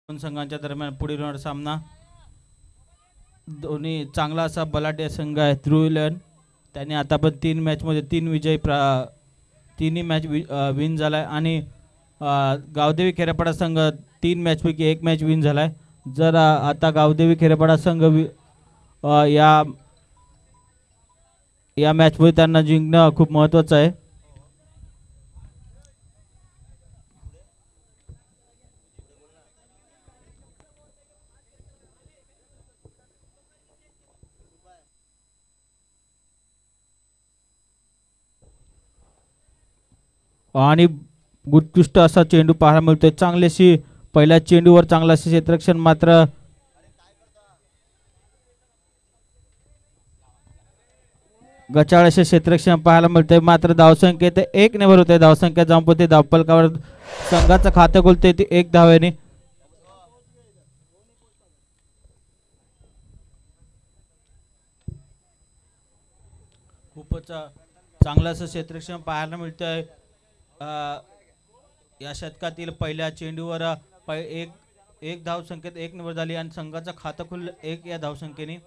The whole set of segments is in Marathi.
दोन संघांच्या दरम्यान पुढील होणारा सामना दोन्ही चांगला असा बलाढ्य संघ आहे. ध्रुव 11 त्यांनी आतापर्यंत 3 मॅचमध्ये 3 विजय तिन्ही मॅच विन झालाय आणि गावदेवी खेरेपाडा संघ 3 मॅचपैकी 1 मॅच विन झालाय. जर आता गावदेवी खेरेपाडा संघ या मॅचमध्ये त्यांना जिंकणं खूप महत्त्वाचं आहे. आणि उत्कृष्ट असा चेंडू पाहायला मिळतोय. चांगलीशी पहिल्या चेंडूवर चांगला क्षेत्ररक्षण मात्र गचाळ असे क्षेत्ररक्षण पाहायला मिळते. मात्र धावसंख्या ते 1 ने भर होते. धावसंख्या जाऊन पोहोचते धावफलकावर. संघाचं खातं खोलते ती 1 धावेने. खूपच चांगलं असं क्षेत्ररक्षण पाहायला मिळतंय. या शतकातील पहिल्या चेंडूवर एक धावसंख्येत 1 निवड झाली आणि संघाचं खातं खुललं 1 या धावसंख्येने.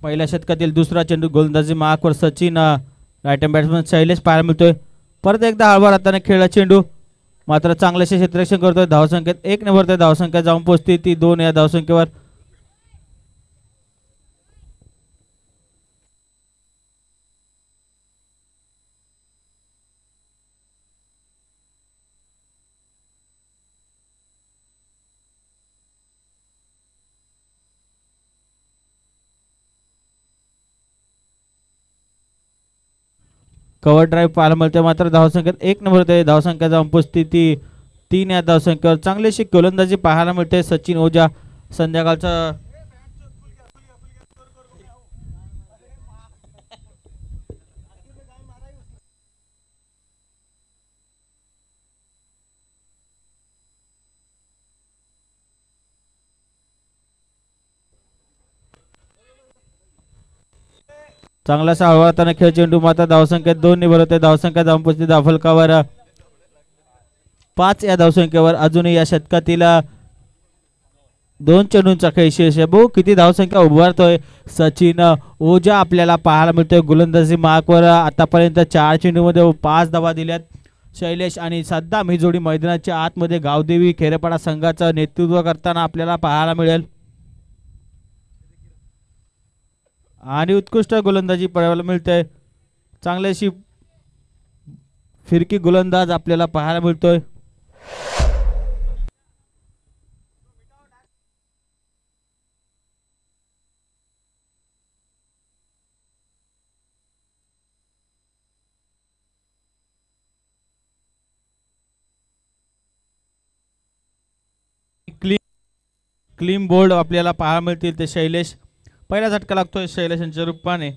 पहिल्या शतकातील दुसरा चेंडू गोलंदाजी मार्कवर Sachin right hand batsman Shailesh पाहायला मिळतोय. परत एकदा हळवा हाताने खेळला चेंडू मात्र चांगलेसे क्षेत्ररक्षण करतोय. धावसंख्येत 1 ने भरतोय. धावसंख्या जाऊन पोहोचते ती 2 या धावसंख्येवर. कव्हर ड्राईव्ह पाहायला मिळते मात्र धावसंख्येत 1 नंबर होते. धावसंख्या जाऊन पोचते ती 3 या धावसंख्येवर. चांगलीशी गोलंदाजी पाहायला मिळते सचिन ओझा. संध्याकाळचा चांगलासा हळवाताना खेळ चेंडू मात्र धावसंख्येत 2 ने भर होते. धावसंख्या जाऊन पोचते धावफलकावर 5 या धावसंख्येवर. अजूनही या शतकातील 2 चेंडूंचा खेळ शेष आहे. भाऊ किती धावसंख्या उभारतोय सचिन ओझा आपल्याला पाहायला मिळतोय. गोलंदाजी मार्कवर आतापर्यंत 4 चेंडूमध्ये 5 धावा दिल्यात. शैलेश आणि सद्दाम ही जोडी मैदानाच्या आतमध्ये गावदेवी खेरेपाडा संघाचं नेतृत्व करताना आपल्याला पाहायला मिळेल. आणि उत्कृष्ट गोलंदाजी पाहायला मिळते. चांगलीशी फिरकी गोलंदाज आपल्याला पाहायला मिळतोय. क्लीन बोल्ड आपल्याला पाहायला मिळतील ते शैलेश. पहिला झटका लागतोय शैलेश यांच्या रूपाने.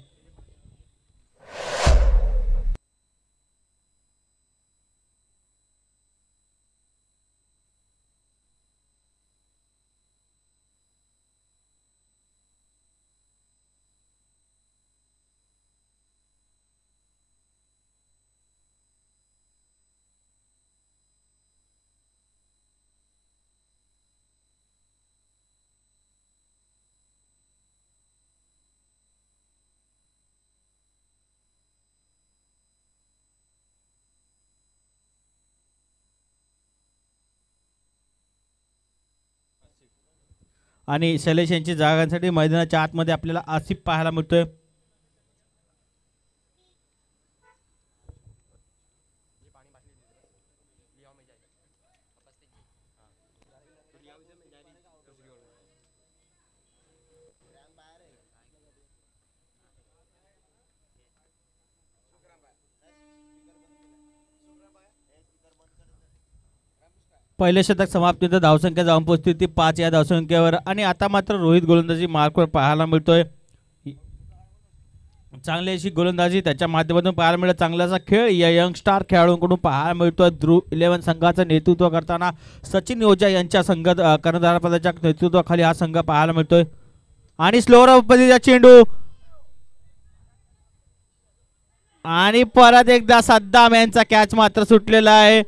आणि शैलेश यांची जागांसाठी मैदानाच्या आतमध्ये आपल्याला आसिफ पाहायला मिळतोय. पहिले शतक समाप्तीनंतर धावसंख्या जाऊन पोहोचते ती 5 या धावसंख्येवर. आणि आता मात्र रोहित गोलंदाजी मार्कवर पाहायला मिळतोय. चांगली अशी गोलंदाजी त्याच्या माध्यमातून पाहायला मिळत. चांगलासा खेळ या यंग स्टार खेळाडूंकडून पाहायला मिळतोय. ध्रुव 11 संघाचं नेतृत्व करताना सचिन ओझा यांच्या संघात कर्णधारपदाच्या नेतृत्वाखाली हा संघ पाहायला मिळतोय. आणि स्लोअर पद्धतीचा चेंडू आणि परत एकदा सद्दाम यांचा कॅच मात्र सुटलेला आहे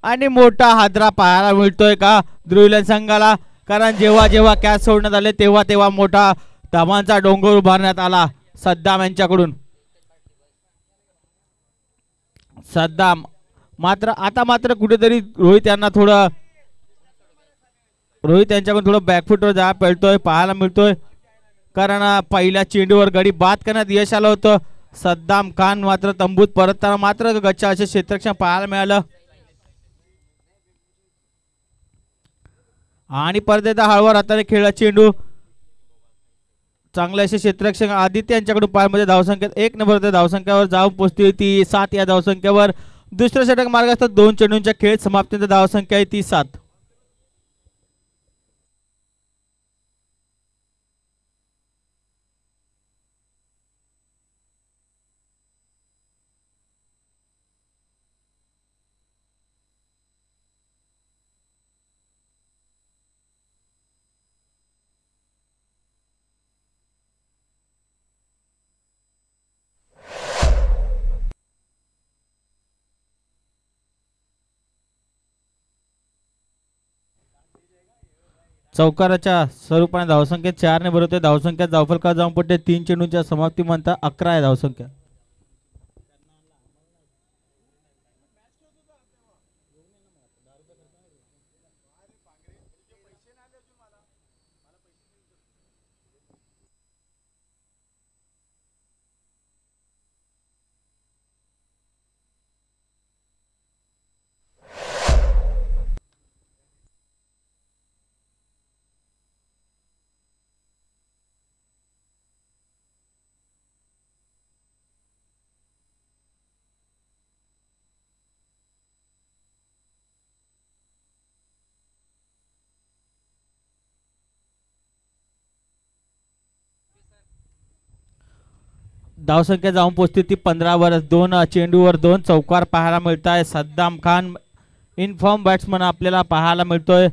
आणि मोठा हादरा पाहायला मिळतोय का ध्रुवीलन संघाला, कारण जेव्हा जेव्हा कॅच सोडण्यात आले तेव्हा तेव्हा मोठा धावांचा डोंगर उभारण्यात आला सद्दाम यांच्याकडून. सद्दाम मात्र आता मात्र कुठेतरी रोहित यांच्याकडून थोडं बॅकफुटवर जा पळतोय पाहायला मिळतोय, कारण पहिल्या चेंडूवर गडी बाद करण्यात यश आलं होतं. सद्दाम खान मात्र तंबूत परतताना मात्र गच्चा असे क्षेत्ररक्षण पाहायला मिळालं आणि परत एकदा हळवा हाताने खेळला चेंडू. चांगले असे क्षेत्ररक्षण आदित्य यांच्याकडून पायामध्ये धावसंख्या 1 नंबर धावसंख्येवर जाऊन पोहोचली ती 7 या धावसंख्येवर. दुसऱ्या षटक मार्गात 2 चेंडूंच्या खेळ समाप्तीनंतर धावसंख्या आहे ती 7. चौकाराच्या स्वरूपाने धावसंख्या 4 ने भरवते. धावसंख्या जाफरका जाऊन पडते 3 चेंडूंच्या समाप्ती म्हणता 11 आहे धावसंख्या. धावसंख्या जाऊन पोहोचते ती 15 वर. 2 चेंडूवर 2 चौकार पाहायला मिळत आहे. सद्दाम खान इनफॉर्म बॅट्समन आपल्याला पाहायला मिळतोय.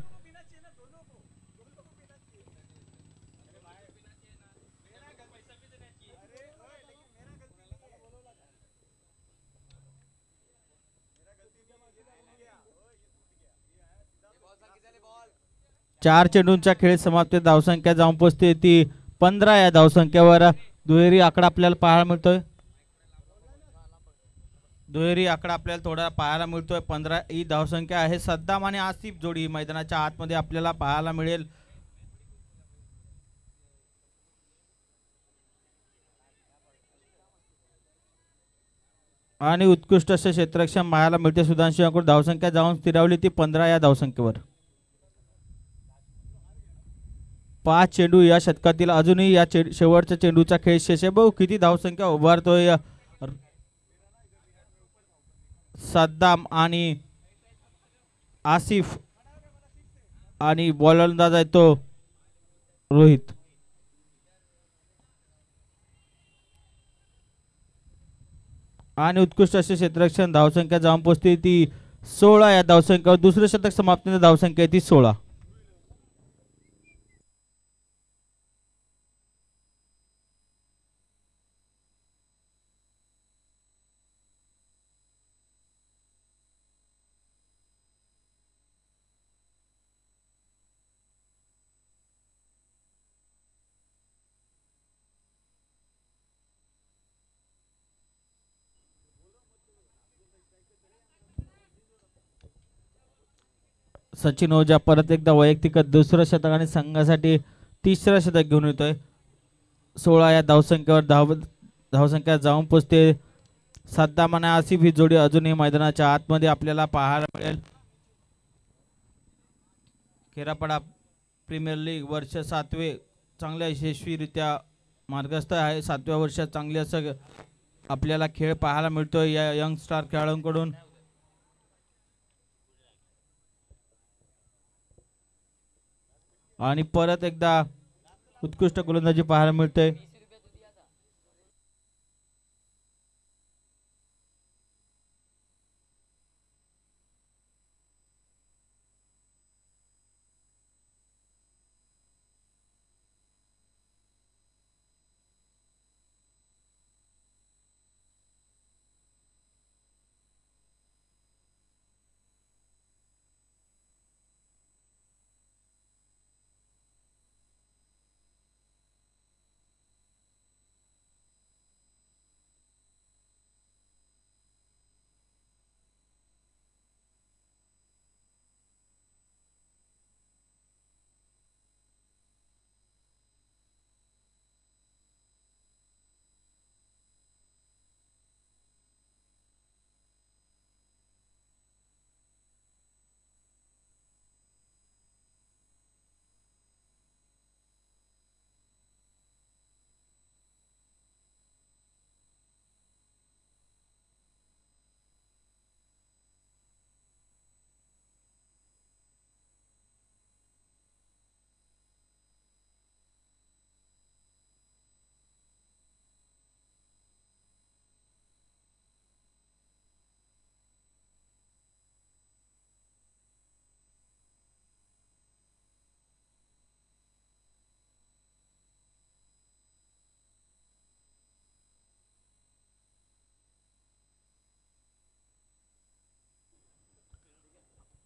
चार चेंडूंच्या खेळ समाप्त. धावसंख्या जाऊन पोहोचते ती 15 या धावसंख्येवर. दुहेरी आकडा आपल्याला पाहायला मिळतोय. दुहेरी आकडा आपल्याला थोडा पाहायला मिळतोय. 15 ही धावसंख्या आहे. सद्दाम आणि आसिफ जोडी मैदानाच्या आतमध्ये आपल्याला पाहायला मिळेल. आणि उत्कृष्ट असे क्षेत्ररक्षण पाहायला मिळते सुधांशू अंकुर. धावसंख्या जाऊन स्थिरावली ती 15 या धावसंख्येवर. 5 चेंडू या शतकातील. अजूनही या शेवटच्या चेंडूचा खेळ शेष आहे. भाऊ किती धावसंख्या उभारतोय सद्दाम आणि आसिफ आणि बॉलंदाज आहे तो रोहित. आणि उत्कृष्ट असे क्षेत्ररक्षण. धावसंख्या जाऊन पोहोचते ती 16 या धावसंख्येवर. दुसरे शतक समाप्तीने धावसंख्या ती 16. सचिन ओझा परत एकदा वैयक्तिक दुसरं शतक आणि संघासाठी तिसरं शतक घेऊन येतोय. 16 या धावसंख्येवर धावसंख्या जाऊन पोचते. सद्दाम आणि आसिफ ही जोडी अजूनही मैदानाच्या आतमध्ये आपल्याला पाहायला मिळेल. खेरापाडा प्रीमियर लीग वर्ष 7वे चांगल्या यशस्वीरित्या मार्गस्थ आहे. 7व्या वर्षात चांगले असं आपल्याला खेळ पाहायला मिळतोय या यंग स्टार खेळाडूंकडून. आणि परत एकदा उत्कृष्ट गोलंदाजी पाहायला मिळते.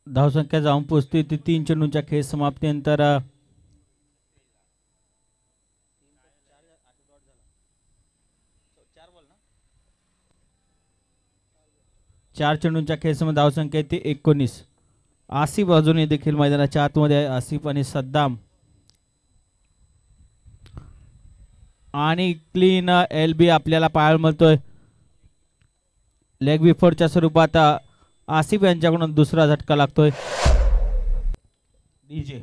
धावसंख्या जाऊन पोहोचते ती 3 चेंडूंच्या खेळ समाप्तीनंतर 4 चेंडूंच्या खेळसम धावसंख्या ती 19. आसिफ अजूनही देखील मैदानाच्या आतमध्ये आहे. आसिफ आणि सद्दाम आणि क्लीन एल बी आपल्याला पाहायला मिळतोय. लेग बिफोरच्या स्वरूपात आसिफ यांच्याकडून दुसरा झटका लागतोय. डीजे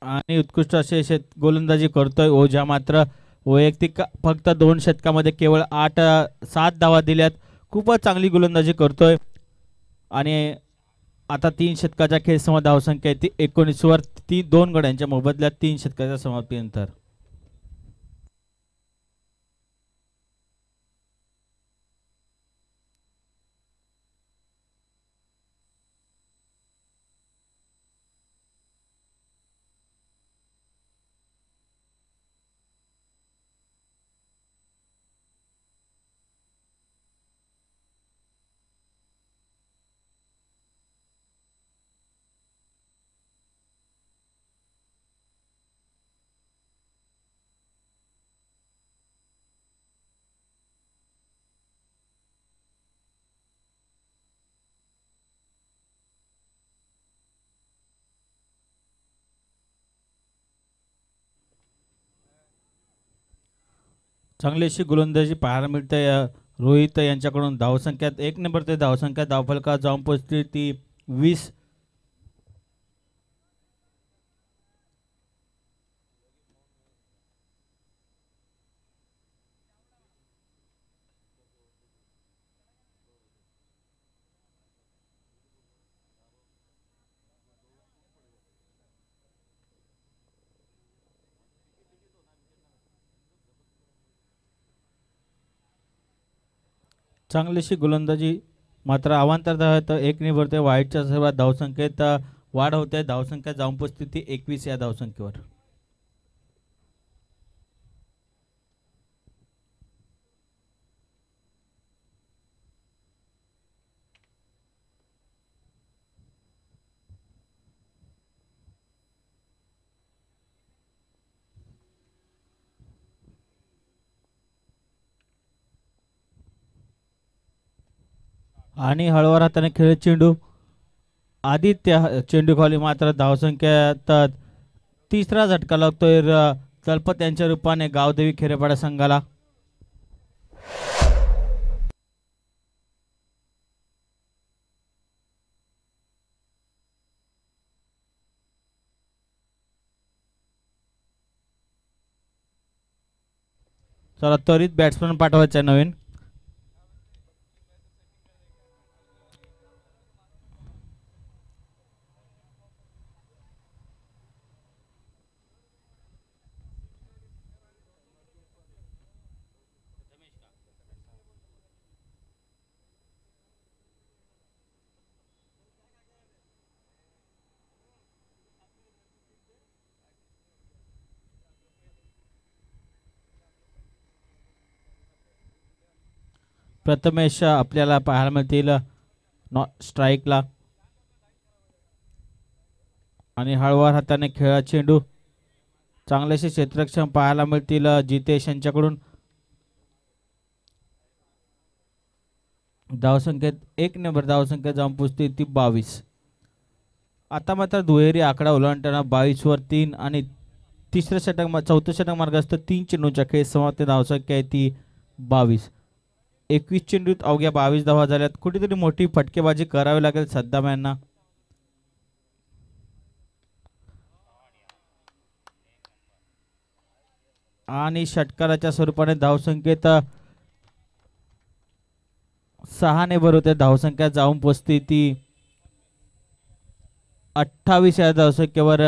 आणि उत्कृष्ट असे गोलंदाजी करतोय ओझा. मात्र वैयक्तिक फक्त 2 षटकामध्ये केवळ 7 धावा दिल्यात. खूपच चांगली गोलंदाजी करतोय आणि आता 3 षटकाच्या खेळसम धावसंख्या आहे ती 19 वर. ती 2 गड्यांच्या मोबदल्यात 3 षटकाच्या समाप्तीनंतर. चांगली अशी गोलंदाजी पाहायला मिळते रोहित यांच्याकडून. धावसंख्यात 1 नंबर ते धावसंख्या धावफलका जाऊन पोहोचते ती 20. चांगलीशी गोलंदाजी मात्र अवांतर धाव 1 निवडते. वाईटच्या सर्वात धावसंख्येत वाढ होते. धावसंख्या जाऊन पोहोचते ती 21 या धावसंख्येवर. आणि हळूवार हाताने खेळ चेंडू. आदित्य चेंडू खाली. मात्र धावसंख्येत तिसरा झटका लागतोय तलपत यांच्या रूपाने गावदेवी खेरेपाडा संघाला. चला त्वरित बॅट्समन पाठवायचा नवीन. प्रथमेश आपल्याला पाहायला मिळतील स्ट्राईकला. आणि हळूवार हाताने खेळा चेंडू. चांगलेसे क्षेत्ररक्षण पाहायला मिळतील जितेश यांच्याकडून. धावसंख्येत 1 नंबर धावसंख्या जाऊन पोचते ती 22. आता मात्र दुहेरी आकडा ओलांडताना 22 वर 3 आणि चौथं षटक मार्ग असतं 3 चेंडूंच्या खेळ समाप्त. धावसंख्या आहे ती 22. 21 चेंडूत अवघ्या 22 धावा झाल्यात. कुठेतरी मोठी फटकेबाजी करावी लागेल सद्दाम यांना. आणि षटकाराच्या स्वरूपाने धावसंख्येत 6 ने भर होते. धावसंख्या जाऊन पोचते ती 28 या धावसंख्येवर.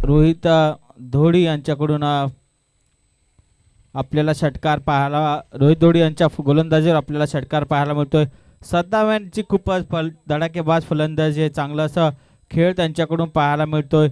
रोहित धोडी यांच्याकडून आपल्याला षटकार पाहायला, रोहित धोडी यांच्या गोलंदाजीवर आपल्याला षटकार पाहायला मिळतोय. सद्दाम यांची खूपच धडाकेबाज फलंदाजी आहे. चांगला असा खेळ त्यांच्याकडून पाहायला मिळतोय.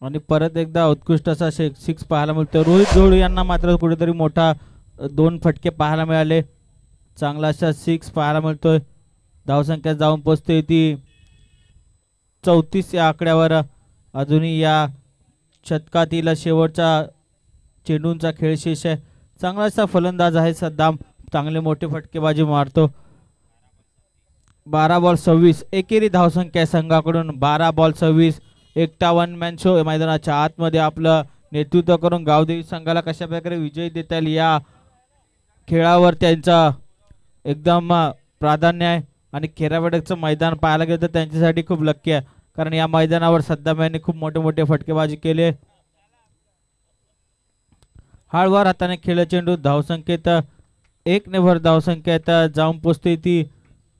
आणि परत एकदा उत्कृष्ट असा सिक्स पाहायला मिळतो. रोहित धोडी यांना मात्र कुठेतरी मोठा 2 फटके पाहायला मिळाले. चांगला असा 6 पाहायला मिळतोय. धावसंख्या जाऊन पोचते ती 34 या आकड्यावर. अजूनही या शतकातील शेवटचा चेंडूंचा खेळ शेष आहे. चांगला असा फलंदाज आहे सद्दाम. चांगले मोठे फटकेबाजी मारतो. 12 बॉल 26 एकेरी धावसंख्या संघाकडून. 12 बॉल 26. एकटा वन मॅन शो मैदानाच्या आतमध्ये आपलं नेतृत्व करून गावदेवी संघाला कशा प्रकारे विजय देता येईल या खेळावर त्यांचा एकदम प्राधान्य आहे. आणि खेराबेडकचं मैदान पाहायला गेलं तर त्यांच्यासाठी खूप लक्की आहे, कारण या मैदानावर सद्दाम यांनी खूप मोठे मोठे फटकेबाजी केले. हळूवार हाताने खेळ चेंडू. धावसंख्येत 1 ने भर धावसंख्येत जाऊन पोचते ती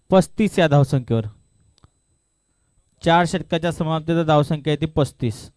35 या धावसंख्येवर. 4 षटकाच्या समाप्तीचा धावसंख्या आहे ती 35.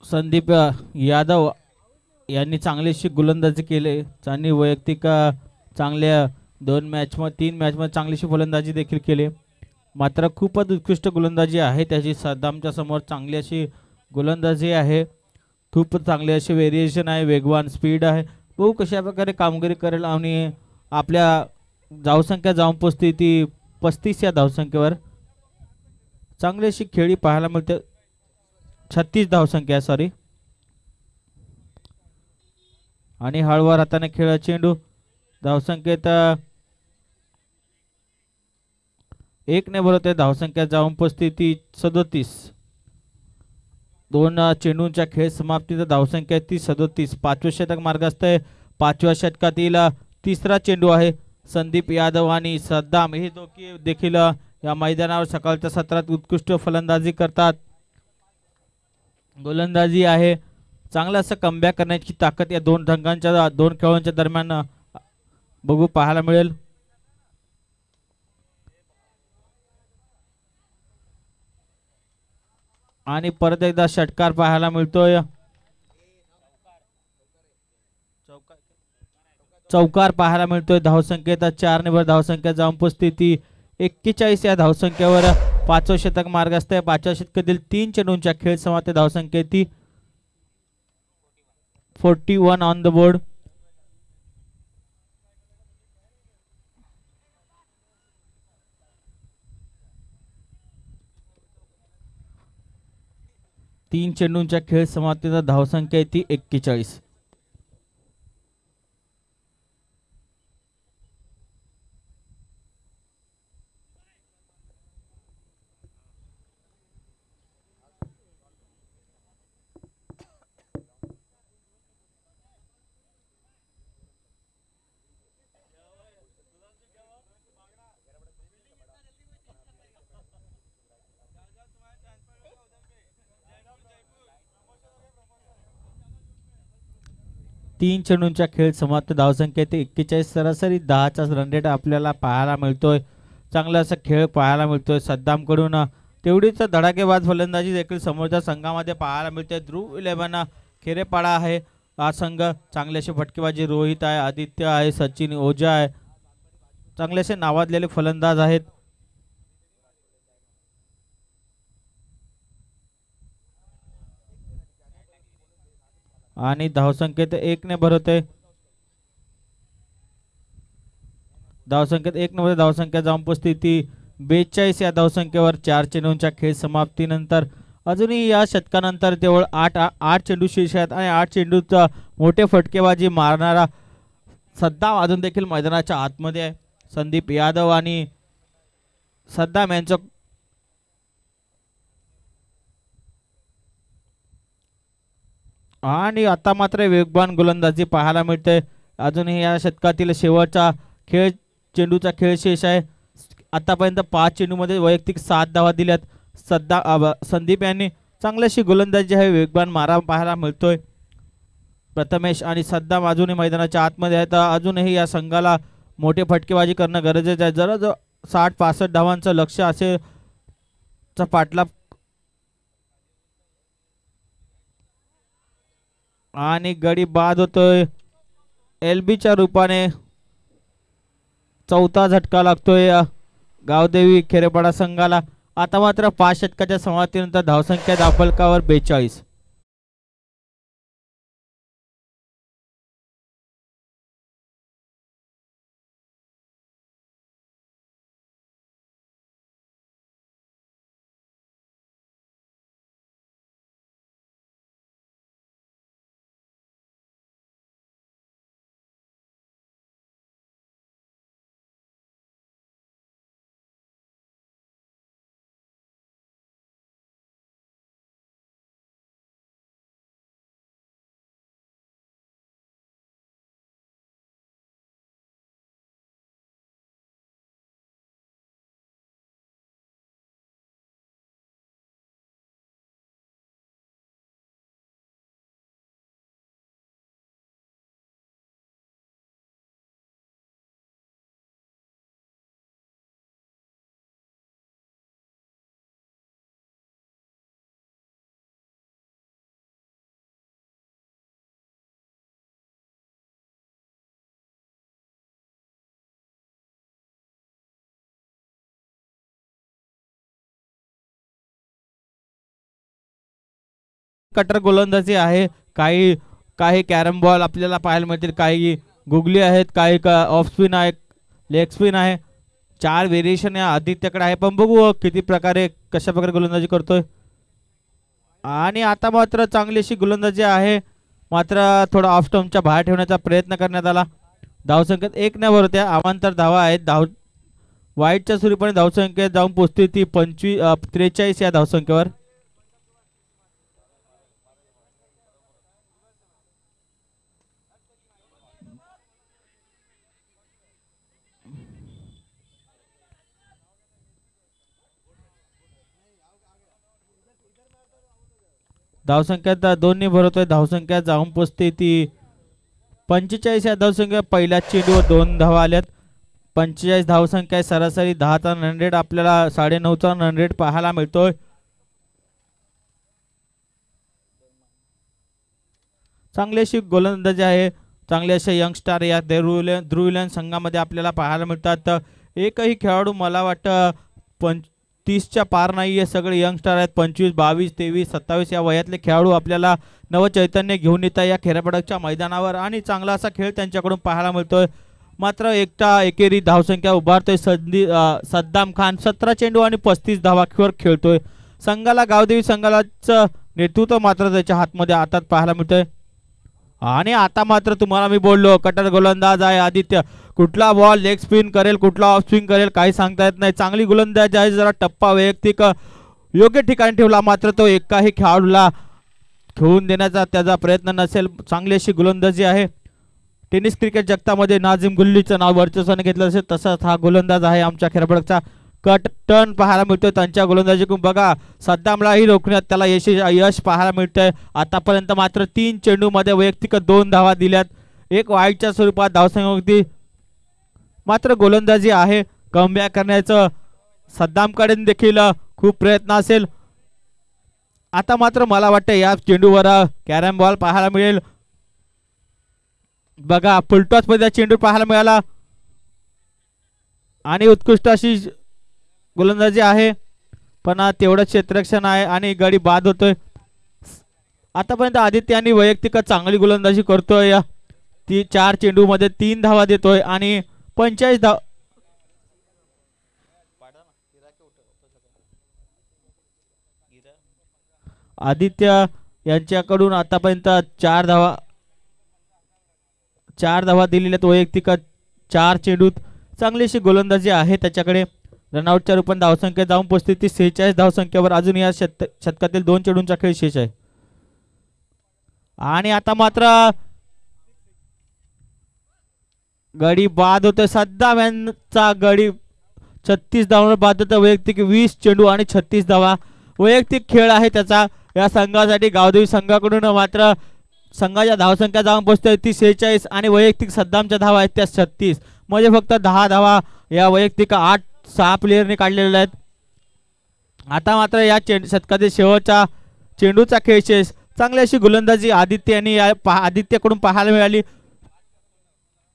संदीप यादव यांनी चांगलीशी गोलंदाजी केली. त्यांनी वैयक्तिक चांगल्या 3 मॅचमध्ये चांगलीशी फलंदाजी देखील केली. मात्र खूपच उत्कृष्ट गोलंदाजी आहे त्याची. सद्दामच्या समोर चांगली अशी गोलंदाजी आहे. खूप चांगले असे व्हेरिएशन आहे. वेगवान स्पीड आहे. बघू कशा प्रकारे कामगिरी करेल. आणि आपल्या धावसंख्या जाऊन पोचते ती 35 या धावसंख्येवर. चांगली अशी खेळी पाहायला मिळते. 36 धावसंख्या सॉरी. आणि हळूवार हाताने खेळ चेंडू. धावसंख्येत 1 ने भरवते. धावसंख्या जाऊन पोचते ती 37. 2 चेंडूंच्या खेळ समाप्तीचा धावसंख्या ती 37. 5वें षटक मार्गस्थ आहे. 5व्या षटकातील 3रा चेंडू आहे. संदीप यादव आणि सद्दाम हे दोघे देखील या मैदानावर सकाळच्या सत्रात उत्कृष्ट फलंदाजी करतात. गोलंदाजी आहे. चांगलं असं कमबॅक करण्याची ताकद या 2 संघांच्या 2 खेळांच्या दरम्यान बघू पाहायला मिळेल. आणि परत एकदा षटकार पाहायला मिळतोय. चौकार पाहायला मिळतोय. धावसंख्येत 4 ने धावसंख्या जाऊन पोहोचते ती 41 या धावसंख्येवर. पाचवं शतक मार्गस्थ आहे. पाचव्या शतकातील 3 चेंडूंच्या खेळ समाप्त. धावसंख्या ती 41 ऑन द बोर्ड. तीन चेंडूंच्या खेळ समाप्तीचा धावसंख्या ती 41. तीन चेंडूंच्या खेळ समाप्त. धावसंख्या ते 41. सरासरी 10चा रन रेट आपल्याला पाहायला मिळतोय. चांगला असा खेळ पाहायला मिळतोय सद्दामकडून. तेवढीच धडाकेबाज फलंदाजी देखील समोरच्या संघामध्ये पाहायला मिळते. ध्रुव 11 खेरेपाडा आहे हा संघ. चांगली अशी फटकेबाजी रोहित आहे, आदित्य आहे, सचिन ओझा आहे. चांगले असे नावाजलेले फलंदाज आहेत. आणि धावसंख्येत 1 ने भरवते. धावसंख्येत 1 ने धावसंख्या जाऊन पोहोचते ती 42 या धावसंख्येवर. 4 चेंडूंच्या खेळ समाप्तीनंतर अजूनही या शतकानंतर केवळ 8 चेंडू शेष आहेत आणि 8 चेंडूचा मोठे फटकेबाजी मारणारा सद्दाम अजून देखील मैदानाच्या आतमध्ये आहे. संदीप यादव आणि सद्दाम यांचं आणि आता मात्र वेगवान गोलंदाजी पाहायला मिळते. अजूनही या शतकातील शेवटचा खेळ चेंडूचा खेळ शेष आहे. आतापर्यंत 5 चेंडूमध्ये वैयक्तिक 7 धावा दिल्यात. संदीप यांनी चांगलीशी गोलंदाजी आहे, वेगवान मारा पाहायला मिळतोय. प्रथमेश आणि सद्दाम अजूनही मैदानाच्या आतमध्ये आहेत. अजूनही या संघाला मोठे फटकेबाजी करणं गरजेचं आहे. जरा 60-65 धावांचं लक्ष असेल पाठलाग आणि गडी बाद होतोय. एलबीच्या रूपाने चौथा झटका लागतोय गावदेवी खेरेपाडा संघाला. आता मात्र 5 षटकाच्या समाप्तीनंतर धावसंख्या दाफलकावर 42. कटर गोलंदाजी आहे. काही काही कॅरम बॉल आपल्याला पाहायला मिळतील, काही गुगली आहेत, काही ऑफ स्पिन आहे, लेग स्पिन आहे. 4 व्हेरिएशन या आदित्यकडे आहे. पण बघू किती प्रकारे कशा प्रकारे गोलंदाजी करतोय. आणि आता मात्र चांगली अशी गोलंदाजी आहे, मात्र थोडा ऑफ स्टंपच्या बाहेर ठेवण्याचा प्रयत्न करण्यात आला. धावसंख्येत 1 ने होत्या. अवांतर धावा आहेत. वाईटच्या सुरीपणे धावसंख्येत जाऊन पोहोचते ती 43 या धावसंख्येवर. धावसंख्यात 2 ने भरवतोय. धावसंख्या जाऊन पोचते ती 45 या धावसंख्या. पहिल्या चेंडूवर 2 धावा आल्यात. 45 धावसंख्या. सरासरी 10चा रन रेट आपल्याला 9.5चा रन रेट पाहायला मिळतोय. चांगली अशी गोलंदाजी आहे. चांगले असे यंगस्टार या ध्रुविलन संघामध्ये आपल्याला पाहायला मिळतात. एकही खेळाडू मला वाटतं 30च्या पार नाही आहे. सगळे यंगस्टार आहेत. 25, 22, 23, 27 या वयातले खेळाडू आपल्याला नवचैतन्य घेऊन येतात या खेरपडकच्या मैदानावर आणि चांगला असा खेळ त्यांच्याकडून पाहायला मिळतोय. मात्र एकटा एकेरी धावसंख्या उभारतोय सद्दाम खान. 17 चेंडू आणि 35 धावांवर खेळतोय. संघाला गावदेवी संघालाच नेतृत्व मात्र त्याच्या हातमध्ये आता पाहायला मिळतोय. आणि आता मात्र तुम्हाला मी बोललो कटर गोलंदाज आहे आदित्य. कुठला बॉल लेग स्पिन करेल कुठला ऑफ स्विंग करेल काही सांगता येत नाही. चांगली गोलंदाज आहे. जरा टप्पा वैयक्तिक योग्य ठिकाणी ठेवला मात्र तो एकाही खेळाडूला खेळून देण्याचा त्याचा प्रयत्न नसेल. चांगली अशी गोलंदाजी आहे. टेनिस क्रिकेट जगतामध्ये नाझीम गुल्लीचं नाव वर्चस्वाने घेतलं असेल तसंच हा गोलंदाज आहे आमच्या खेरपडकचा. कट टर्न पाहायला मिळतोय त्यांच्या गोलंदाजीकडून. बघा सद्दामलाही रोखण्यात त्याला यश पाहायला मिळतंय. आतापर्यंत मात्र 3 चेंडूमध्ये वैयक्तिक 2 धावा दिल्यात. एक वाईटच्या स्वरूपात धावसंख्या मात्र गोलंदाजी आहे. कमबॅक करण्याचं सद्दामकडे देखील खूप प्रयत्न असेल. आता मात्र मला वाटतं या चेंडूवर कॅरम बॉल पाहायला मिळेल. बघा फुलटॉस मध्ये चेंडू पाहायला मिळाला आणि उत्कृष्ट अशी गोलंदाजी आहे. पण तेवढं क्षेत्ररक्षण आहे आणि गडी बाद होतोय. आतापर्यंत आदित्याने वैयक्तिक चांगली गोलंदाजी करतोय. ती 4 चेंडू मध्ये 3 धावा देतोय आणि 45 धाव. आदित्य यांच्याकडून आतापर्यंत 4 धावा दिलेल्या वैयक्तिक 4 चेंडूत. चांगली अशी गोलंदाजी आहे त्याच्याकडे. रनआउटच्या रूपात धावसंख्या जाऊन पोहोचते ती 46 धावसंख्येवर. अजून या शतकातील 2 चेंडूंचा खेळ शेष आहे. आणि आता मात्र गडी बाद होतोय. सद्दाम यांचा गडी 36 धावांवर बाद होतो. वैयक्तिक 20 चेंडू आणि 36 धावा. वैयक्तिक खेळ आहे त्याचा या संघासाठी. गावदेवी संघाकडून मात्र संघाच्या धावसंख्या जाऊन पोहोचते ती 46 आणि वैयक्तिक सद्दामच्या धावा आहेत त्या 36. म्हणजे फक्त 10 धावा या वैयक्तिक 6 प्लेयरने काढलेल्या आहेत. आता मात्र या शतकातील शेवटच्या चेंडूचा खेळ शेष. चांगली अशी गोलंदाजी आदित्यकडून पाहायला मिळाली.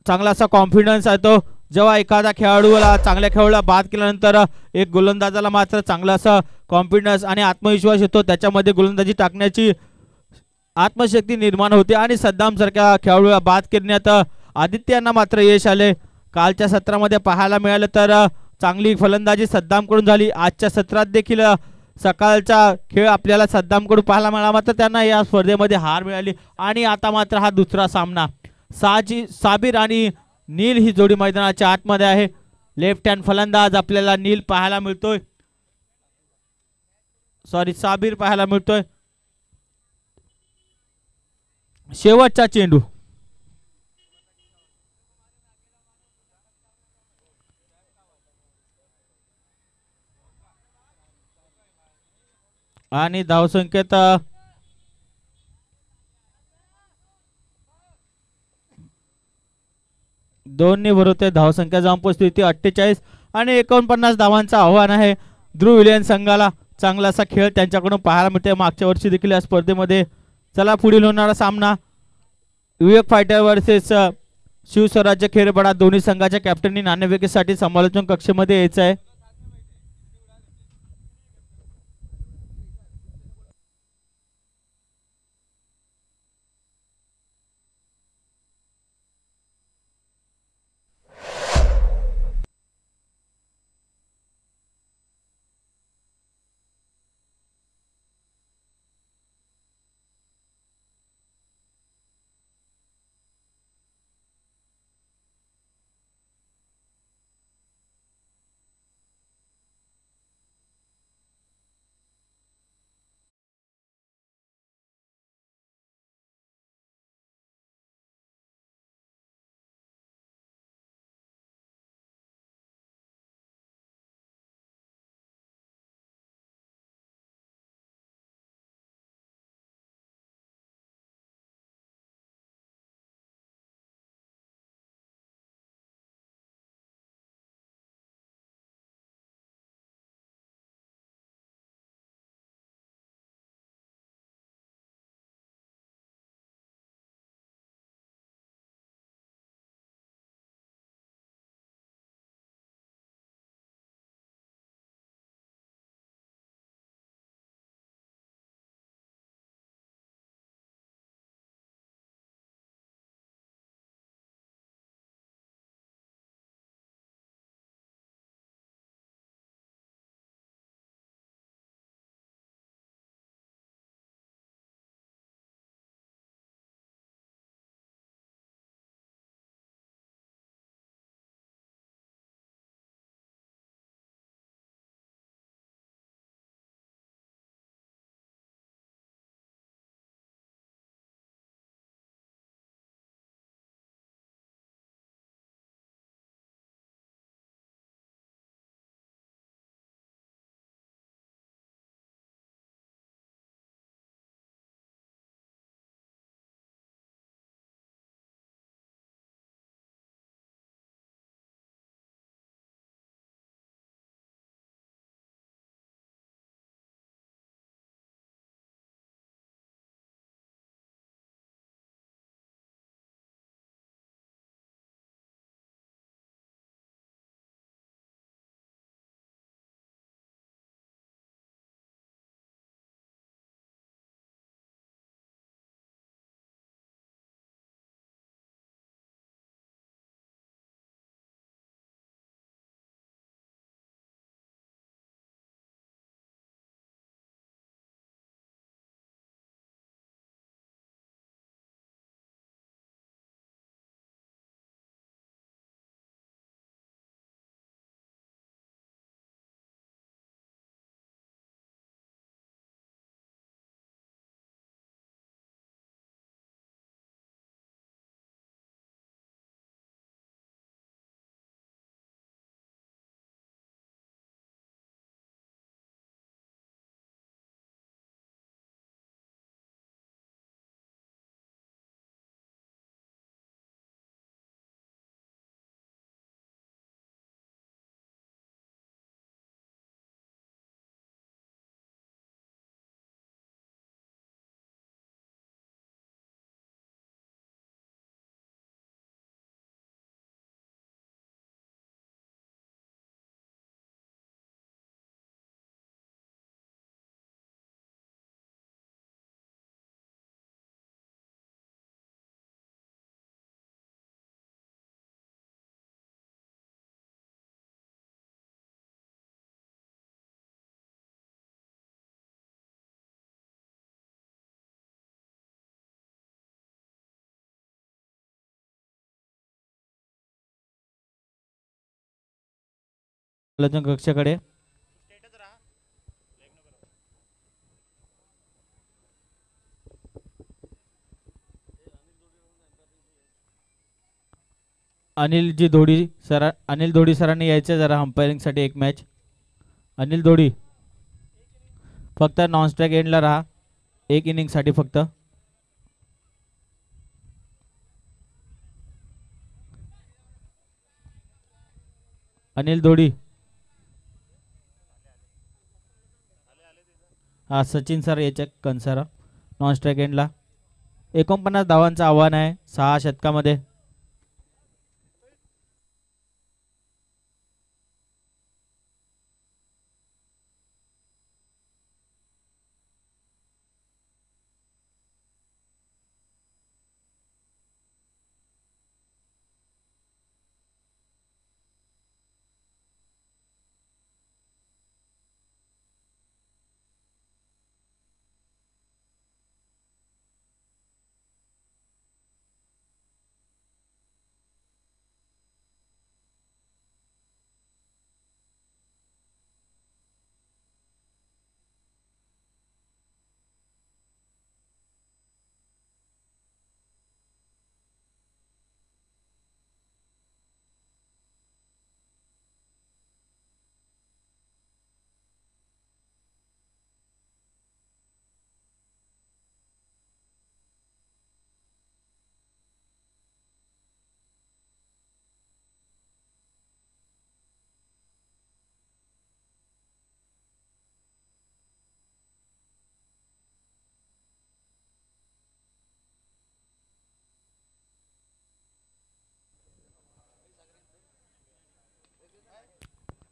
चांगला असा कॉन्फिडन्स आहे तो. जेव्हा एखादा खेळाडूला चांगल्या खेळाडूला बाद केल्यानंतर एक गोलंदाजाला मात्र चांगला असा कॉन्फिडन्स आणि आत्मविश्वास येतो. त्याच्यामध्ये गोलंदाजी टाकण्याची आत्मशक्ती निर्माण होते आणि सद्दाम सारख्या खेळाडूला बाद करण्यात आदित्यांना मात्र यश आले. कालच्या सत्रामध्ये पाहायला मिळालं तर चांगली फलंदाजी सद्दामकडून झाली. आजच्या सत्रात देखील सकाळचा खेळ आपल्याला सद्दामकडून पाहायला मिळाला मात्र त्यांना या स्पर्धेमध्ये हार मिळाली. आणि आता मात्र हा दुसरा सामना साबिर आणि नील ही जोडी मैदानाच्या आतमध्ये आहे. लेफ्ट हँड फलंदाज आपल्याला नील पाहायला मिळतोय. साबिर पाहायला मिळतोय. शेवटचा चेंडू आणि धावसंख्येत 2 ने भरवते. धावसंख्या जाऊन पोहोचली ती 48 आणि 49 धावांचं आव्हान आहे ध्रुव विलियन संघाला. चांगला असा खेळ त्यांच्याकडून पाहायला मिळते. मागच्या वर्षी देखील या स्पर्धेमध्ये. चला पुढील होणारा सामना विवेक फायटर वर्सेस शिवस्वराज्य खेरपडा. दोन्ही संघाच्या कॅप्टननी नाणेफेकीसाठी समालोचन कक्षेमध्ये यायचं आहे. कक्षाकडे. अनिल धोडी सरांनी यायचं जरा अंपायरिंग साठी एक मॅच. अनिल धोडी फक्त नॉन स्ट्राईक एंडला राहा एक इनिंग साठी फक्त. अनिल धोडी. हा सचिन सर याच्या कन्सरा नॉन स्ट्राईक एंडला. 49 धावांचं आव्हान आहे 6 षटकामध्ये.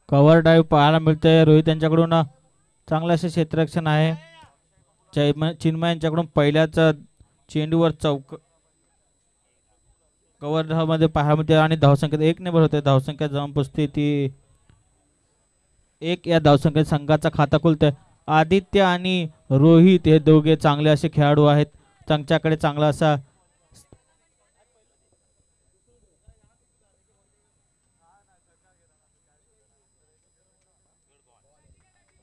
कव्हर ड्राईव्ह पाहायला मिळतंय रोहित यांच्याकडून. चांगलं असे क्षेत्ररक्षण आहे. चिन्मय यांच्याकडून पहिल्याच चेंडूवर चौक कव्हर ड्राईव्ह मध्ये पाहायला मिळते आणि धावसंख्येत 1 ने भर होते. धावसंख्या जाऊन पुसते ती 1. या धावसंख्येत संघाचा खाता खुलतोय. आदित्य आणि रोहित हे दोघे चांगले असे खेळाडू आहेत. त्यांच्याकडे चांगला असा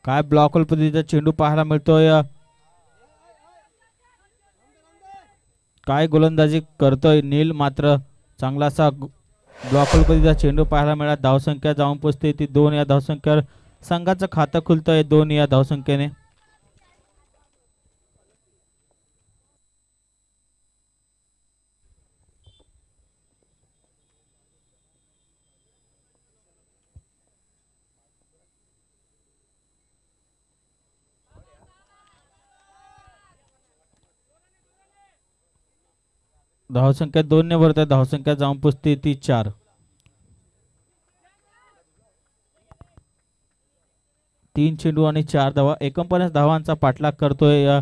काय ब्लॉक पद्धतीचा चेंडू पाहायला मिळतोय. काय गोलंदाजी करतोय नील. मात्र चांगला असा ब्लॉक पद्धतीचा चेंडू पाहायला मिळाला. धावसंख्या जाऊन पोचते ती 2. या धावसंख्येवर संघाचं खातं खुलतंय 2 या धावसंख्येने. धावसंख्या 2 ने भरते. धावसंख्या जाऊन पुसते ती 4. 3 चेंडू आणि 4 धावा. 49 धावांचा पाठलाग करतोय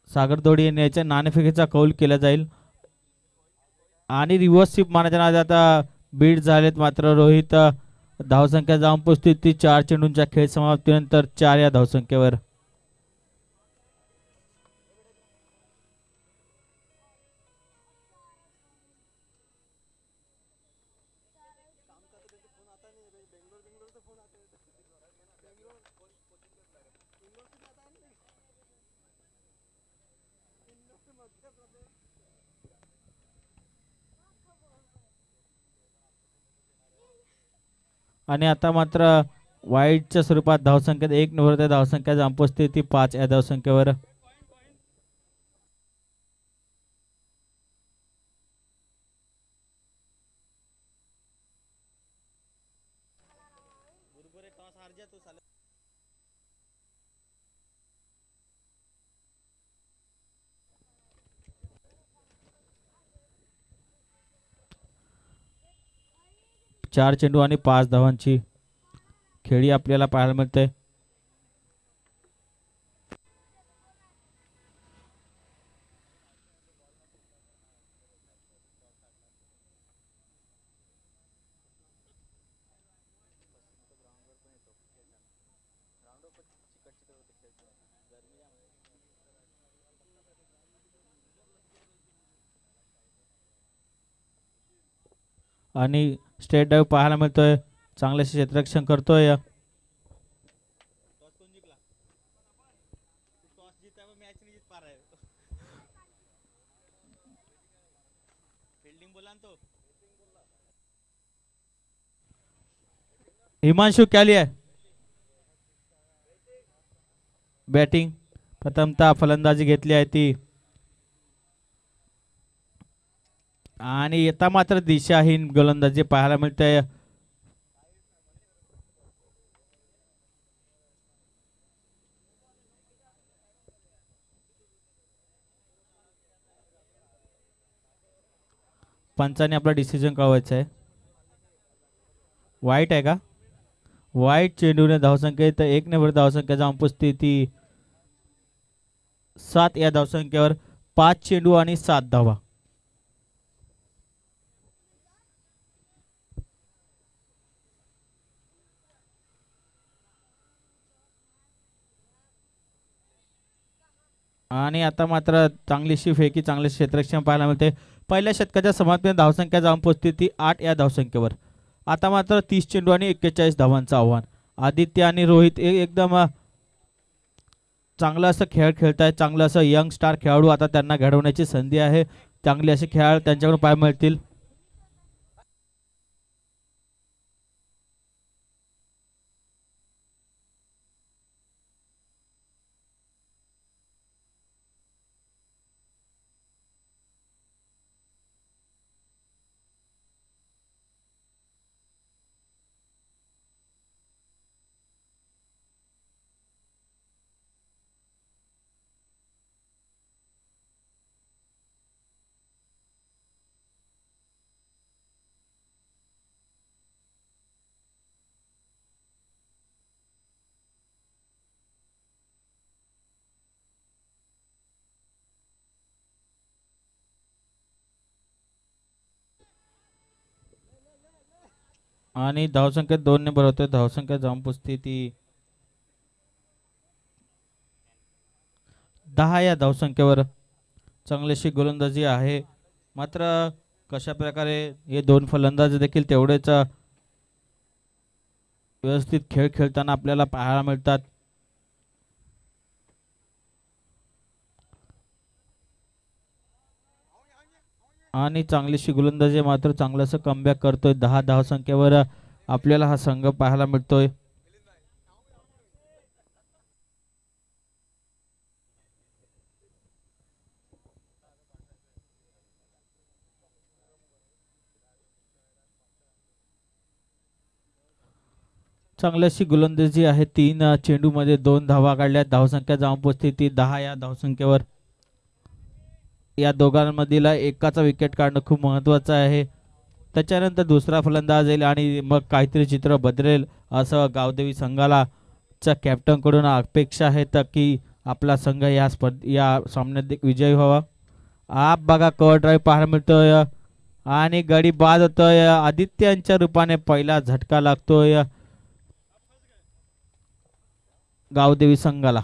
सागर दोडी यांनी याच्या नाणेफेकीचा कौल केला जाईल आणि रिव्हर्स स्वीप मारण्याच्या नादात आता बीट झालेत. मात्र रोहित धावसंख्या जाऊन पोचते ती 4 चेंडूंच्या खेळ समाप्तीनंतर 4 या धावसंख्येवर. आणि आता मात्र वाईटच्या स्वरूपात धावसंख्येत 1 ने भरते. धावसंख्या जाऊन पोचते ती 5 या धावसंख्येवर. चार चेंडू आणि 5 धावांची खेळी आपल्याला पाहायला मिळते. आणि स्ट्रेट ड्राईव्ह पाहायला मिळतोय. चांगले क्षेत्ररक्षण करतोय. हिमांशु कॅली आहे बॅटिंग. प्रथमतः फलंदाजी घेतली आहे ती आणि येता मात्र दिशाहीन गोलंदाजी पाहायला मिळते. पंचाने आपला डिसिजन कळवायचा आहे. वाईट आहे का? वाईट चेंडूने धावसंख्या तर 1 धावसंख्या जाऊन पोचते ती 7 या धावसंख्येवर. 5 चेंडू आणि 7 धावा. आणि आता मात्र चांगलीशी फेकी चांगले क्षेत्ररक्षण पाहायला मिळते. पहिल्या षटकाच्या समाप्तीने धावसंख्या जाऊन पोचते ती 8 या धावसंख्येवर. आता मात्र 30 चेंडू आणि 41 धावांचं आव्हान. आदित्य आणि रोहित एकदम चांगलं असं खेळ खेळतायत. चांगलं असं यंग स्टार खेळाडू आता त्यांना घडवण्याची संधी आहे. चांगले असे खेळ त्यांच्याकडून पाहायला मिळतील. आणि धावसंख्या 2 ने भरवतोय. धावसंख्या जाऊन पोचते ती 10 या धावसंख्येवर. चांगलीशी गोलंदाजी आहे. मात्र कशा प्रकारे हे दोन फलंदाज देखील तेवढेच व्यवस्थित खेळ खेळताना आपल्याला पाहायला मिळतात. आणि चांगलीशी गोलंदाजी मात्र चांगलंसं कमबॅक करतोय. 10 धावसंख्येवर आपल्याला हा संघ पाहायला मिळतोय. चांगल्याशी गोलंदाजी आहे. 3 चेंडूमध्ये 2 धावा काढल्या. धावसंख्या जाऊन पोचते ती 10 या धावसंख्येवर. या दोघांमधील एकाचा विकेट काढणं खूप महत्वाचं आहे. त्याच्यानंतर दुसरा फलंदाज येईल आणि मग काहीतरी चित्र बदलेल असं गावदेवी संघाला च्या कॅप्टन कडून अपेक्षा आहे तर की आपला संघ या सामन्यात विजयी व्हावा. आप बघा कव्हर ड्राईव्ह पाहायला मिळतोय आणि गडी बाद होतोय. आदित्यांच्या रूपाने पहिला झटका लागतोय गावदेवी संघाला.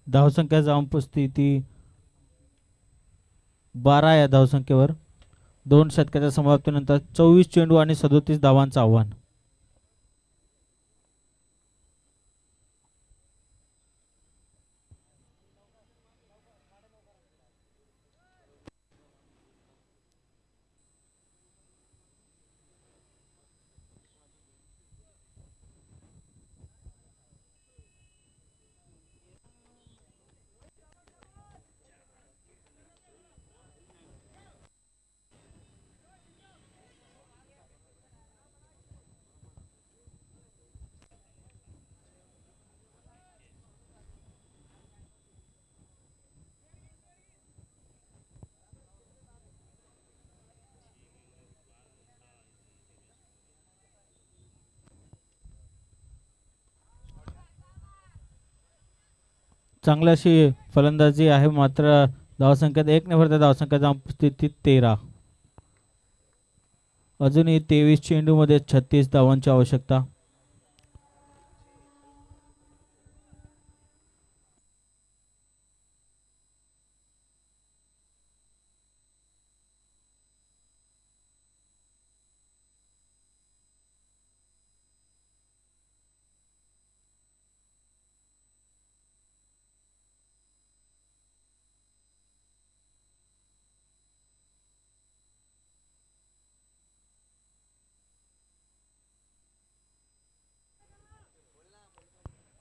धावसंख्या जाऊन पोचते ती 12 या धावसंख्येवर. 2 षटकाच्या समाप्तीनंतर 24 चेंडू आणि 37 धावांचं आव्हान. चांगली अशी फलंदाजी आहे, मात्र धावसंख्येत एक ने भरता धावसंख्या जाऊन पोचते ती 13. अजूनही 23 चेंडू मध्ये 36 धावांची आवश्यकता.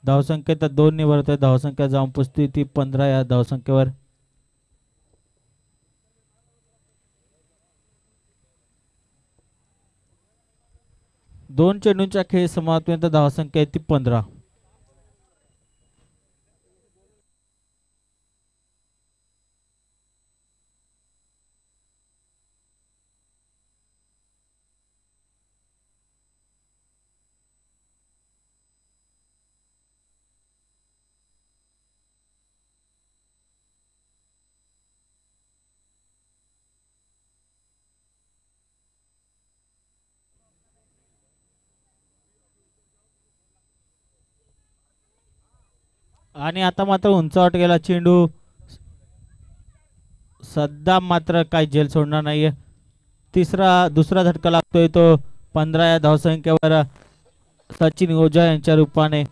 धावसंख्येत 2 ने भरता धावसंख्या जाऊन पोचते ती 15 या धावसंख्येवर. 2 चेंडूंच्या खेळ समाप्तीनंतर धावसंख्या आहे ती 15. आणि आता मात्र उंचावट गेला चेंडू. सद्दाम मात्र काही झेल सोडणार नाहीये. दुसरा झटका लागतोय तो 15 या धावसंख्येवर सचिन ओझा यांच्या रूपाने.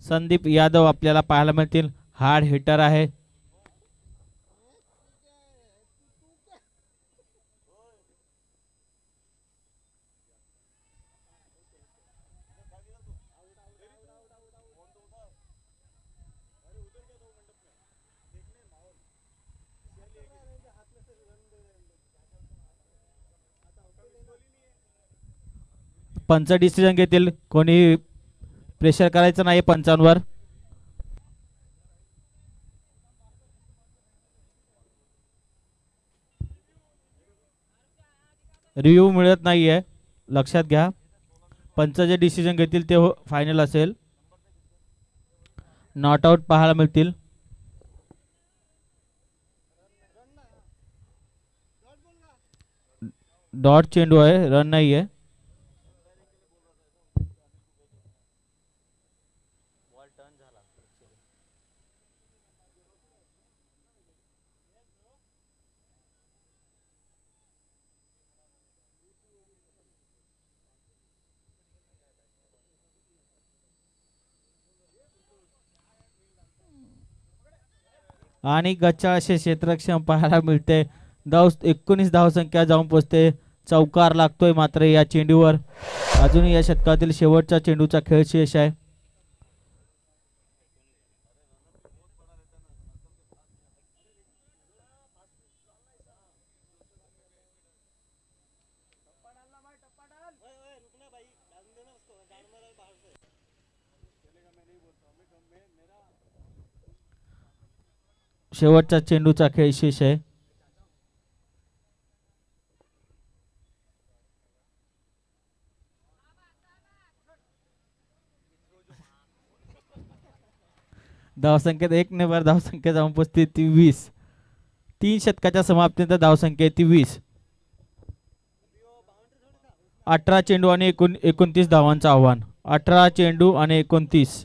संदीप यादव आपल्याला पाहायला मिळतील, हार्ड हिटर आहे. पंच डिसिजन घेतील, कोणी प्रेशर करायचं नाही पंचांवर. रिव्ह्यू मिळत नाहीये, लक्षात घ्या. पंच जे डिसिजन घेतील ते फायनल असेल. नॉट आउट पाहायला मिळतील. डॉट चेंडू आहे, रन नाहीये. आणि गच्चा असे क्षेत्रक्षम पाहायला मिळते. 19 धावसंख्या जाऊन पोचते. चौकार लागतोय मात्र या चेंडूवर. अजूनही या षटकातील शेवटच्या चेंडूचा खेळ शेष आहे. शेवटच्या चेंडूचा खेळ शेष आहे. धावसंख्येत 1 ने वर धावसंख्या जाऊन पोचते ती 20. 3 षटकाच्या समाप्तीनंतर धावसंख्या ती 20. 18 चेंडू आणि 29 धावांचं आव्हान. 18 चेंडू आणि 29.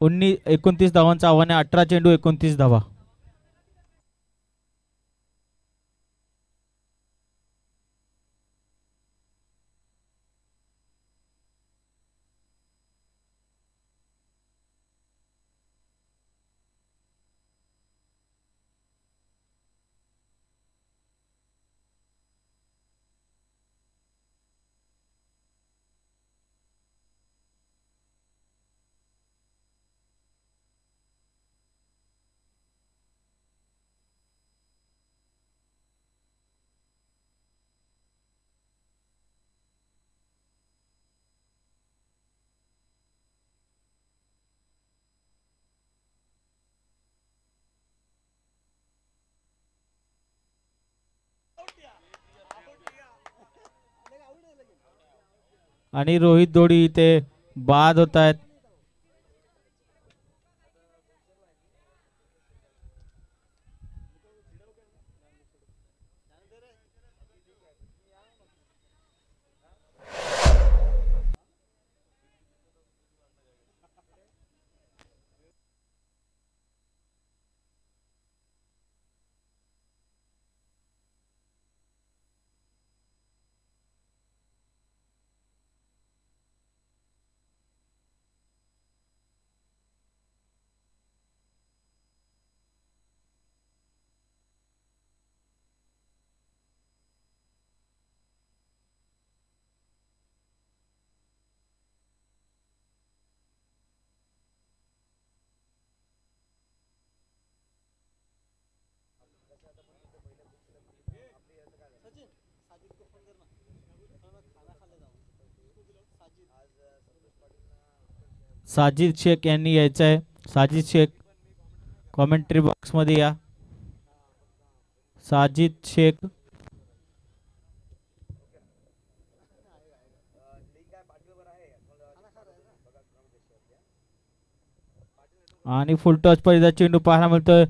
29 धावांचं आव्हान आहे. 18 चेंडू 29 धावा. आणि रोहित जोडी इथे बाद होत आहेत. साजिद शेख यांनी यायचं आहे. साजिद शेख कॉमेंट्री बॉक्स मध्ये या. साजिद शेख. आणि फुल टॉस परिधा चेंडू पाहायला मिळतोय.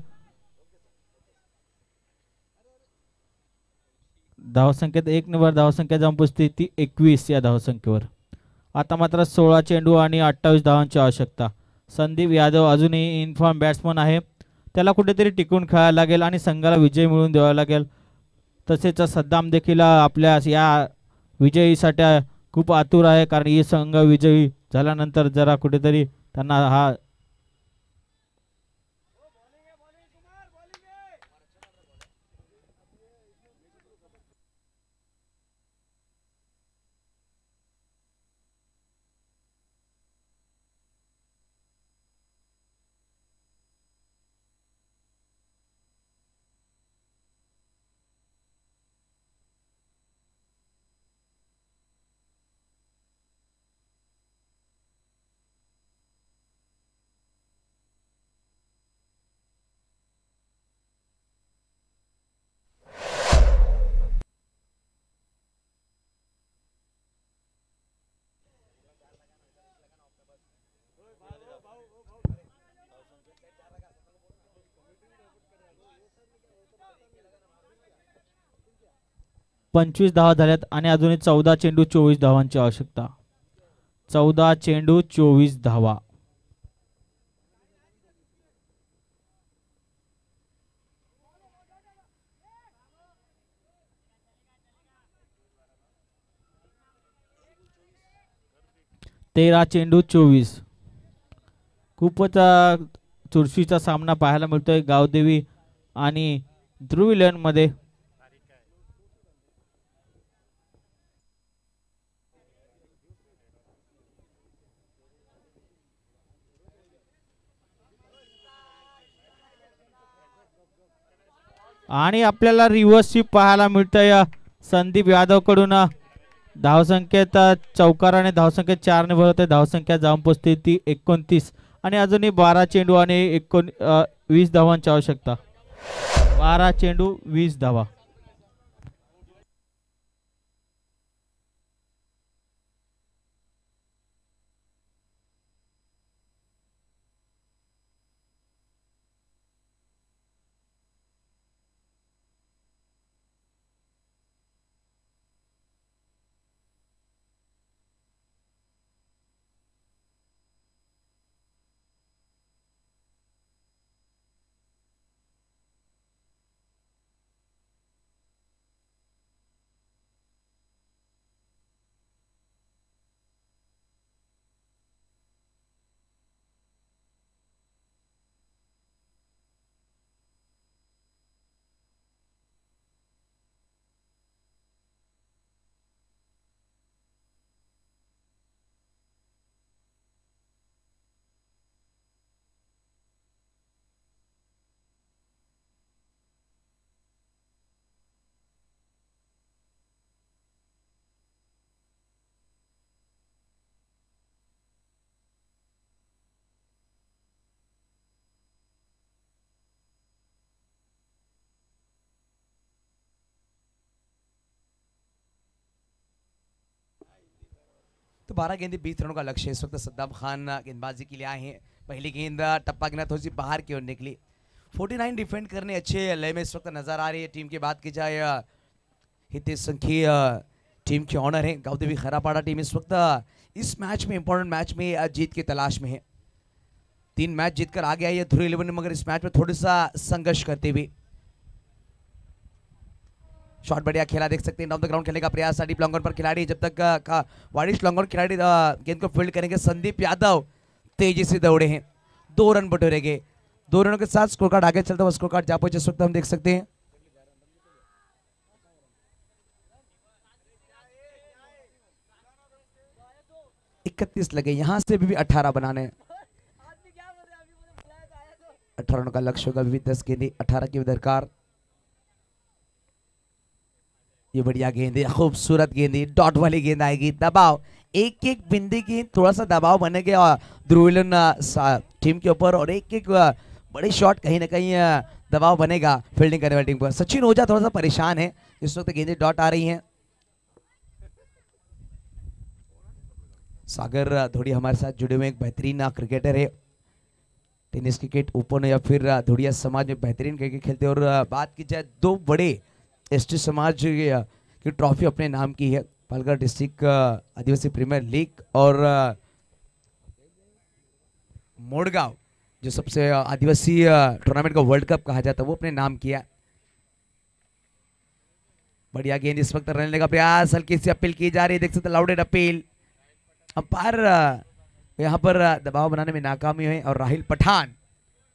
धावसंख्येत 1 नंबर धावसंख्या जाऊन पोचते ती 21 या धावसंख्येवर. आता मात्र 16 चेंडू आणि 28 धावांची आवश्यकता. संदीप यादव अजूनही इनफॉर्म बॅट्समन आहे. त्याला कुठेतरी टिकून खेळायला लागेल आणि संघाला विजय मिळवून द्यावा लागेल. तसेच सद्दाम देखील आपल्या या विजयीसाठी खूप आतुर आहे, कारण ही संघ विजयी झाल्यानंतर जरा कुठेतरी त्यांना हा पंचवीस धावा झाल्यात आणि अजूनही 14 चेंडू 24 धावांची आवश्यकता. 14 चेंडू 24 धावा. 13 चेंडू 24. खूपच चुरशीचा सामना पाहायला मिळतोय गावदेवी आणि ध्रुव मध्ये. आणि आपल्याला रिव्हर्स स्वीप पाहायला मिळतंय संदीप यादव कडून. धावसंख्येत चौकार आणि धावसंख्येत 4 ने भरवते. धावसंख्या जाऊन पोचते ती 29 आणि अजूनही 12 चेंडू आणि 20 धावांची आवश्यकता. 12 चेंडू 20 धावा. तो 12 गेंदें 20 रनों का लक्ष्य इस वक्त सद्दाम खान गेंदबाजी के लिए आए हैं। पहली गेंद टप्पा गिना थोड़ी सी बाहर की ओर निकली। 49 डिफेंड करने अच्छे लय में इस वक्त नजर आ रही है टीम की बात की जाए। हितेश संखी टीम के ऑनर है। गावदेवी खरापाड़ा टीम इस वक्त इस मैच में इंपॉर्टेंट मैच में जीत की तलाश में है। 3 मैच जीतकर आगे आई है ध्रुव 11 ने, मगर इस मैच में थोड़ा सा संघर्ष करते हुए। शॉट बढ़िया खेला, देख सकते हैं डाउन द ग्राउंड खेलने का प्रयास डीप लॉन्ग ऑन पर खिलाड़ी, जब तक का वारिश लॉन्ग ऑन खिलाड़ी गेंद को फील्ड करेंगे। संदीप यादव तेजी से दौड़े हैं, 2 रन बटोरे गए। 2 रनों के साथ स्कोर कार्ड आगे चलता हुआ स्कोर कार्ड जापो जिस वक्त हम देख सकते हैं। इकतीस लगे, यहां से भी 18 बनाने। 18 रनों का लक्ष्य होगा, भी 10 गेंदें 18 की दरकार। ये बढ़िया गेंद है, खूबसूरत गेंद है, डॉट वाली गेंद आएगी। दबाव, एक एक बिंदी की थोड़ा सा दबाव बनेगा ध्रुव टीम के ऊपर, और एक एक बड़ी शॉट कहीं ना कहीं दबाव बनेगा फील्डिंग करने वाली टीम पर। सचिन ओझा थोड़ा सा परेशान है, इस वक्त गेंदें डॉट आ रही हैं। सागर धोड़ी हमारे साथ जुड़े हुए एक बेहतरीन क्रिकेटर है, टेनिस क्रिकेट ओपन या फिर धोड़िया समाज में बेहतरीन क्रिकेट खेलते हैं। और बात की जाए 2 बड़े एसटी समाज की ट्रॉफी अपने नाम की है, पालघर डिस्ट्रिक्ट आदिवासी प्रीमियर लीग और मोड़गांव जो सबसे आदिवासी टूर्नामेंट का वर्ल्ड कप कहा जाता है वो अपने नाम किया। बढ़िया गेंद, इस वक्त रन लेने का प्रयास, हल्की सी अपील की जा रही है, देख सकते लाउडेड अपील। अंपायर यहाँ पर दबाव बनाने में नाकामी हुई और राहिल पठान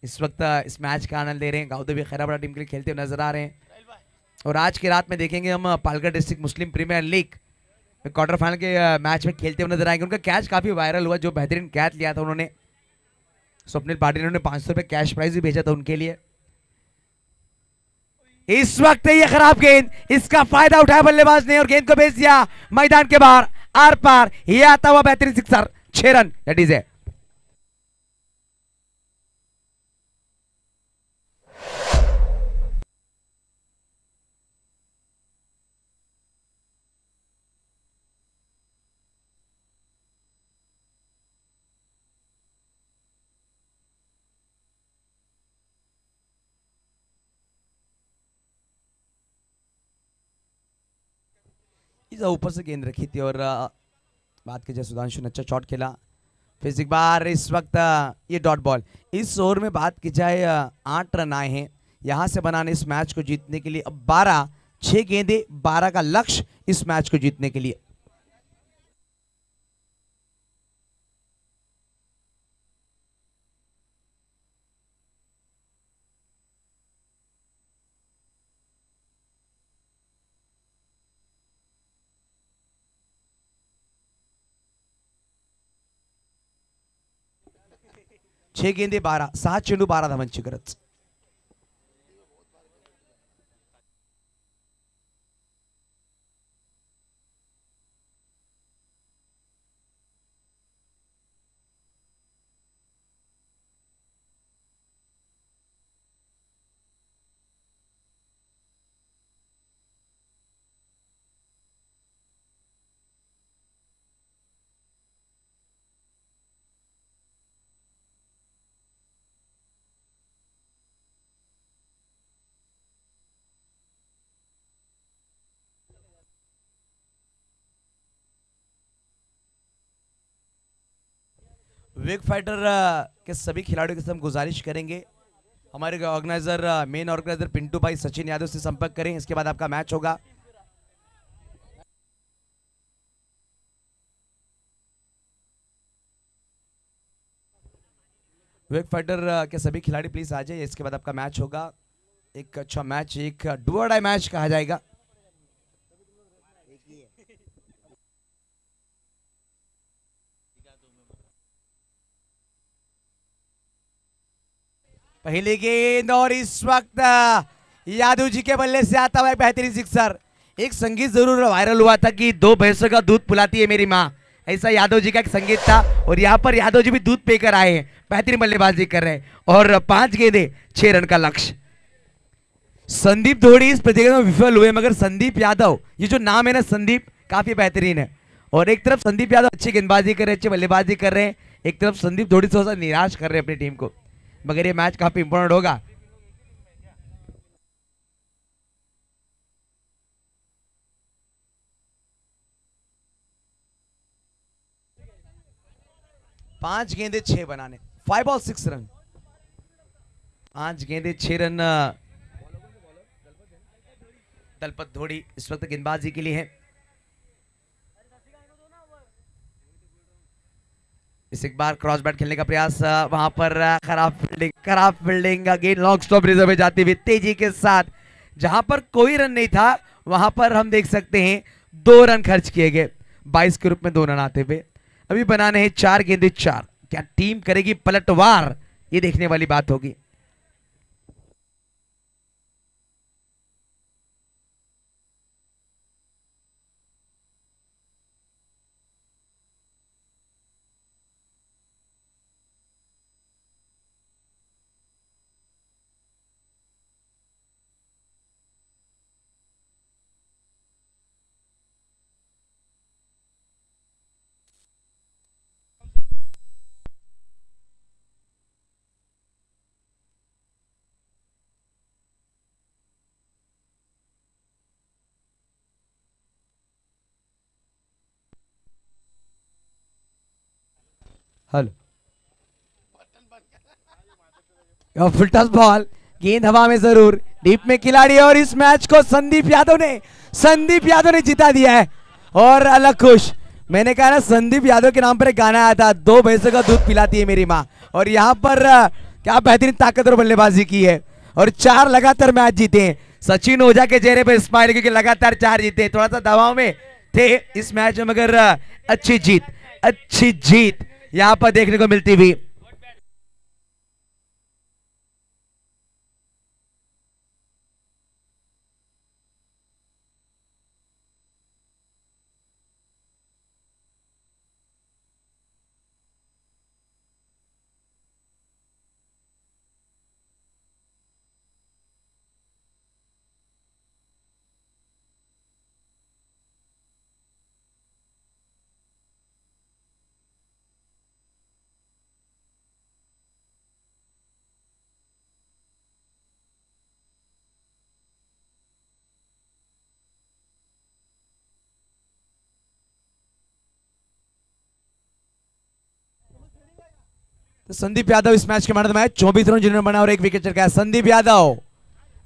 इस वक्त इस मैच का आनंद ले रहे हैं। गावदेवी खैराबाद टीम के लिए खेलते हुए नजर आ रहे हैं। और आज की रात में देखेंगे हम पालघर डिस्ट्रिक्ट मुस्लिम प्रीमियर लीग क्वार्टर फाइनल के मैच में खेलते हुए नजर आएंगे। उनका कैच काफी वायरल हुआ, जो बेहतरीन कैच लिया था उन्होंने। स्वप्निल पाटिल ने 500 रुपए कैश प्राइज भी भेजा था उनके लिए। इस वक्त ये खराब गेंद, इसका फायदा उठाया बल्लेबाज ने और गेंद को भेज दिया मैदान के बाहर, आर पार। ये आता हुआ बेहतरीन सिक्सर, 6 रन दैट इज है। ऊपर से गेंद रखी थी और बात की जाए सुधांशु ने अच्छा शॉट खेला। फिर एक बार इस वक्त ये डॉट बॉल। इस ओवर में बात की जाए 8 रन आए हैं यहां से बनाने इस मैच को जीतने के लिए। अब 12, 6 गेंदे 12 का लक्ष्य इस मैच को जीतने के लिए। 6 गेंदे 12, 6 चेंडू 12 धावांची गरज. वेग फाइटर के सभी खिलाड़ियों के साथ हम गुजारिश करेंगे, हमारे ऑर्गेनाइजर मेन ऑर्गेनाइजर पिंटू भाई सचिन यादव से संपर्क करें, इसके बाद आपका मैच होगा. वेग फाइटर के सभी खिलाड़ी प्लीज आ जाइए, इसके बाद आपका मैच होगा. एक अच्छा मैच, एक डू और डाई मैच कहा जाएगा. पहली गेंद और इस वक्त यादव जी के बल्ले से आता हुआ एक बेहतरीन सिक्सर. एक संगीत जरूर वायरल हुआ था कि 2 भैंसों का दूध पिलाती है मेरी माँ, ऐसा यादव जी का एक संगीत था. और यहाँ पर यादव जी भी दूध पीकर आए हैं, बेहतरीन बल्लेबाजी कर रहे हैं और 5 गेंदे 6 रन का लक्ष्य. संदीप धोड़ी इस प्रतियोगिता में विफल हुए, मगर संदीप यादव, ये जो नाम है ना संदीप, काफी बेहतरीन है. और एक तरफ संदीप यादव अच्छी गेंदबाजी कर रहे हैं, अच्छी बल्लेबाजी कर रहे हैं, एक तरफ संदीप धोड़ी थोड़ा सा निराश कर रहे हैं अपनी टीम को, मगर ये मैच काफी इंपॉर्टेंट होगा. पांच गेंदे 6 बनाने, 5 बॉल 6 रन. 5 गेंदे 6 रन दलपत धोड़ी इस वक्त गेंदबाजी के लिए है. इस एक बार क्रॉस बैट खेलने का प्रयास, वहां पर खराब fielding again long stop reserve में जाती हुई तेजी के साथ. जहां पर कोई रन नहीं था वहां पर हम देख सकते हैं 2 रन खर्च किए गए, 22 के रूप में 2 रन आते हुए. अभी बनाने हैं 4 गेंदे 4. क्या टीम करेगी पलटवार, ये देखने वाली बात होगी. हेलो, फुल टॉस बॉल, गेंद हवा में जरूर, डीप में खिलाड़ी, और इस मैच को संदीप यादव ने जिता दिया है. और अलग खुश, मैंने कहा ना संदीप यादव के नाम पर एक गाना आया था, 2 भैंसों का दूध पिलाती है मेरी माँ. और यहाँ पर क्या बेहतरीन ताकतवर बल्लेबाजी की है और 4 लगातार मैच जीते हैं. सचिन ओझा के चेहरे पर स्माइल, क्योंकि लगातार 4 जीते, थोड़ा सा दबाव में थे इस मैच में, मगर अच्छी जीत यहाँ पर देखने को मिलती हुई. तो संदीप यादव इस मैच के man of the match, 24 run जिन्होंने बना और 1 विकेट चटकाया. संदीप यादव,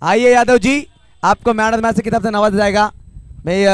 आइए यादव जी, आपको मैन ऑफ द मैच से किताब से नवाजा जाएगा. मैं